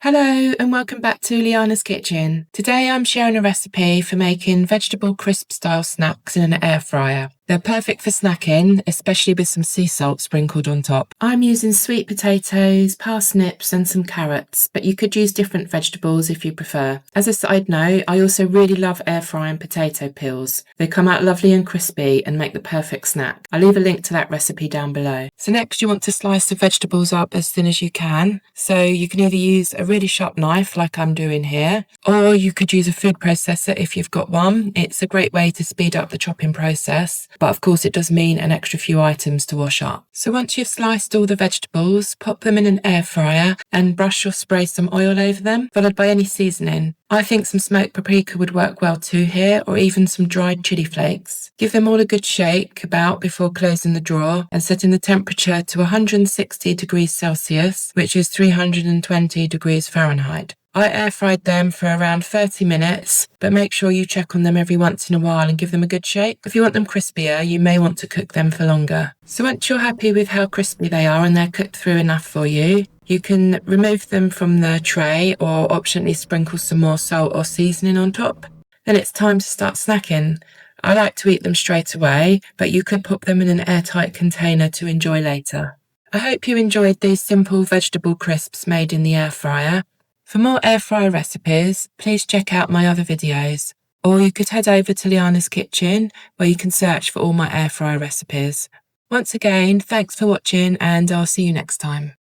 Hello and welcome back to Liana's Kitchen. Today I'm sharing a recipe for making vegetable crisp style snacks in an air fryer. They're perfect for snacking, especially with some sea salt sprinkled on top. I'm using sweet potatoes, parsnips and some carrots, but you could use different vegetables if you prefer. As a side note, I also really love air frying potato peels. They come out lovely and crispy and make the perfect snack. I'll leave a link to that recipe down below. So next you want to slice the vegetables up as thin as you can. So you can either use a really sharp knife like I'm doing here, or you could use a food processor if you've got one. It's a great way to speed up the chopping process, but of course it does mean an extra few items to wash up. So once you've sliced all the vegetables, pop them in an air fryer and brush or spray some oil over them, followed by any seasoning. I think some smoked paprika would work well too here, or even some dried chilli flakes. Give them all a good shake about before closing the drawer and setting the temperature to 160 degrees Celsius, which is 320 degrees Fahrenheit. I air fried them for around 30 minutes, but make sure you check on them every once in a while and give them a good shake. If you want them crispier, you may want to cook them for longer. So once you're happy with how crispy they are and they're cooked through enough for you, you can remove them from the tray or optionally sprinkle some more salt or seasoning on top. Then it's time to start snacking. I like to eat them straight away, but you could put them in an airtight container to enjoy later. I hope you enjoyed these simple vegetable crisps made in the air fryer. For more air fryer recipes, please check out my other videos, or you could head over to Liana's Kitchen where you can search for all my air fryer recipes. Once again, thanks for watching and I'll see you next time.